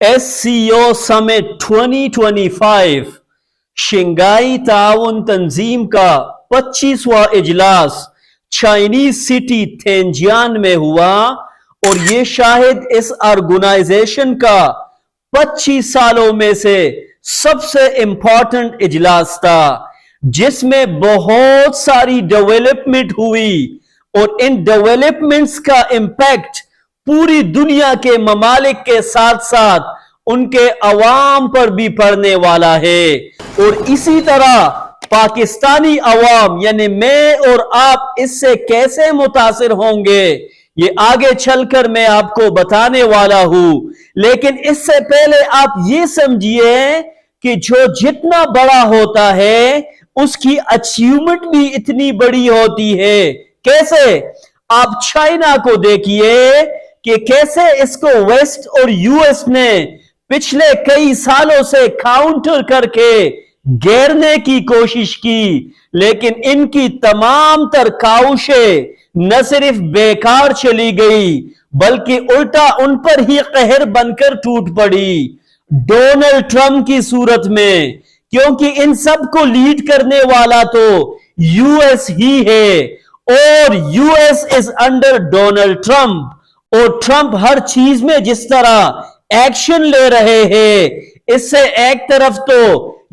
SCO Summit 2025 Shanghai ताउन तंजीम का 25वां इजलास चाइनीज सिटी थेंजियान में हुआ और ये शायद इस ऑर्गेनाइजेशन का 25 सालों में से सबसे इंपॉर्टेंट इजलास था, जिसमें बहुत सारी डेवलपमेंट हुई और इन डेवलपमेंट्स का इम्पैक्ट पूरी दुनिया के ममालिक के साथ साथ उनके अवाम पर भी पड़ने वाला है। और इसी तरह पाकिस्तानी अवाम यानी मैं और आप इससे कैसे मुतासिर होंगे, ये आगे चलकर मैं आपको बताने वाला हूं। लेकिन इससे पहले आप ये समझिए कि जो जितना बड़ा होता है उसकी अचीवमेंट भी इतनी बड़ी होती है। कैसे? आप चाइना को देखिए कि कैसे इसको वेस्ट और यूएस ने पिछले कई सालों से काउंटर करके घेरने की कोशिश की, लेकिन इनकी तमाम तर काउशें न सिर्फ बेकार चली गई बल्कि उल्टा उन पर ही कहर बनकर टूट पड़ी डोनाल्ड ट्रंप की सूरत में, क्योंकि इन सब को लीड करने वाला तो यूएस ही है और US is under Donald Trump. और ट्रंप हर चीज में जिस तरह एक्शन ले रहे हैं, इससे एक तरफ तो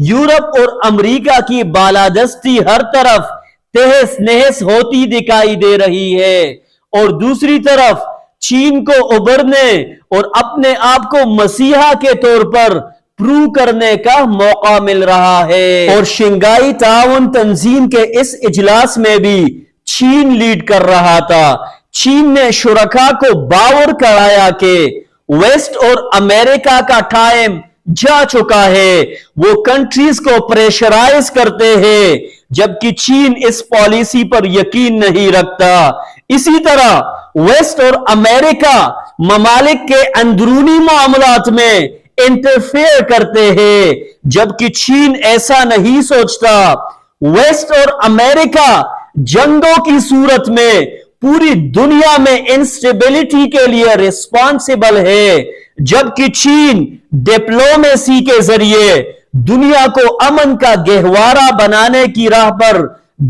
यूरोप और अमेरिका की बालादस्ती हर तरफ तहस नहस होती दिखाई दे रही है और दूसरी तरफ चीन को उभरने और अपने आप को मसीहा के तौर पर प्रूव करने का मौका मिल रहा है। और शंघाई ताउन तंजीम के इस इजलास में भी चीन लीड कर रहा था। चीन ने शुरका को बावर कराया कि वेस्ट और अमेरिका का टाइम जा चुका है, वो कंट्रीज को प्रेशराइज करते हैं, जबकि चीन इस पॉलिसी पर यकीन नहीं रखता। इसी तरह वेस्ट और अमेरिका ममालिक के अंदरूनी मामलात में इंटरफेयर करते हैं, जबकि चीन ऐसा नहीं सोचता। वेस्ट और अमेरिका जंगों की सूरत में पूरी दुनिया में इंस्टेबिलिटी के लिए रिस्पॉन्सिबल है, जबकि चीन डिप्लोमेसी के जरिए दुनिया को अमन का गहवारा बनाने की राह पर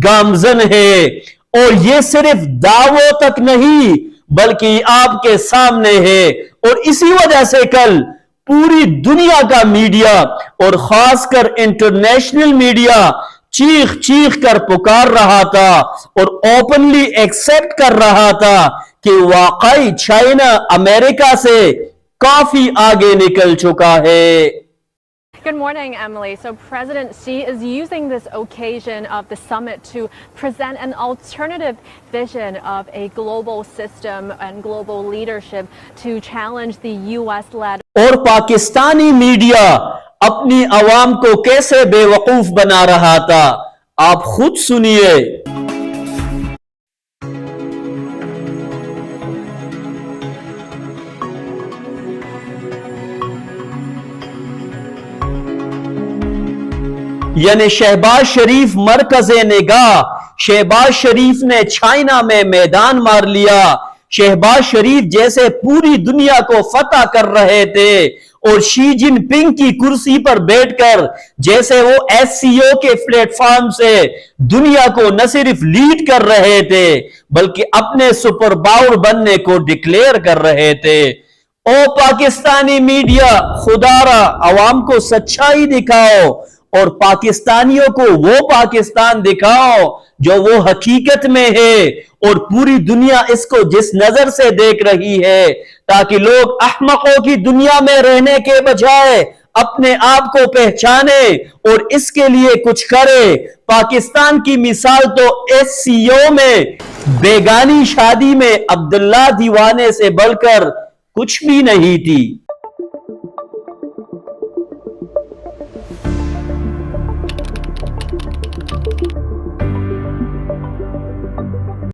गामजन है। और ये सिर्फ दावों तक नहीं बल्कि आपके सामने है। और इसी वजह से कल पूरी दुनिया का मीडिया और खासकर इंटरनेशनल मीडिया चीख चीख कर पुकार रहा था और ओपनली एक्सेप्ट कर रहा था कि वाकई चाइना अमेरिका से काफी आगे निकल चुका है। Good morning, Emily. So President Xi is using this occasion of the summit to present an alternative vision of a global system and global leadership to challenge the US-led. और Pakistani media अपनी आवाम को कैसे बेवकूफ बना रहा था, आप खुद सुनिए। यानी शहबाज शरीफ मरकज़े निगाह, शहबाज शरीफ ने चाइना में मैदान मार लिया। शहबाज शरीफ जैसे पूरी दुनिया को फतह कर रहे थे और शी जिनपिंग की कुर्सी पर बैठकर जैसे वो SCO के प्लेटफॉर्म से दुनिया को न सिर्फ लीड कर रहे थे बल्कि अपने सुपर पावर बनने को डिक्लेयर कर रहे थे। ओ पाकिस्तानी मीडिया, खुदारा अवाम को सच्चाई दिखाओ और पाकिस्तानियों को वो पाकिस्तान दिखाओ जो वो हकीकत में है और पूरी दुनिया इसको जिस नजर से देख रही है, ताकि लोग अहमकों की दुनिया में रहने के बजाय अपने आप को पहचाने और इसके लिए कुछ करे। पाकिस्तान की मिसाल तो SCO में बेगानी शादी में अब्दुल्ला दीवाने से बढ़कर कुछ भी नहीं थी।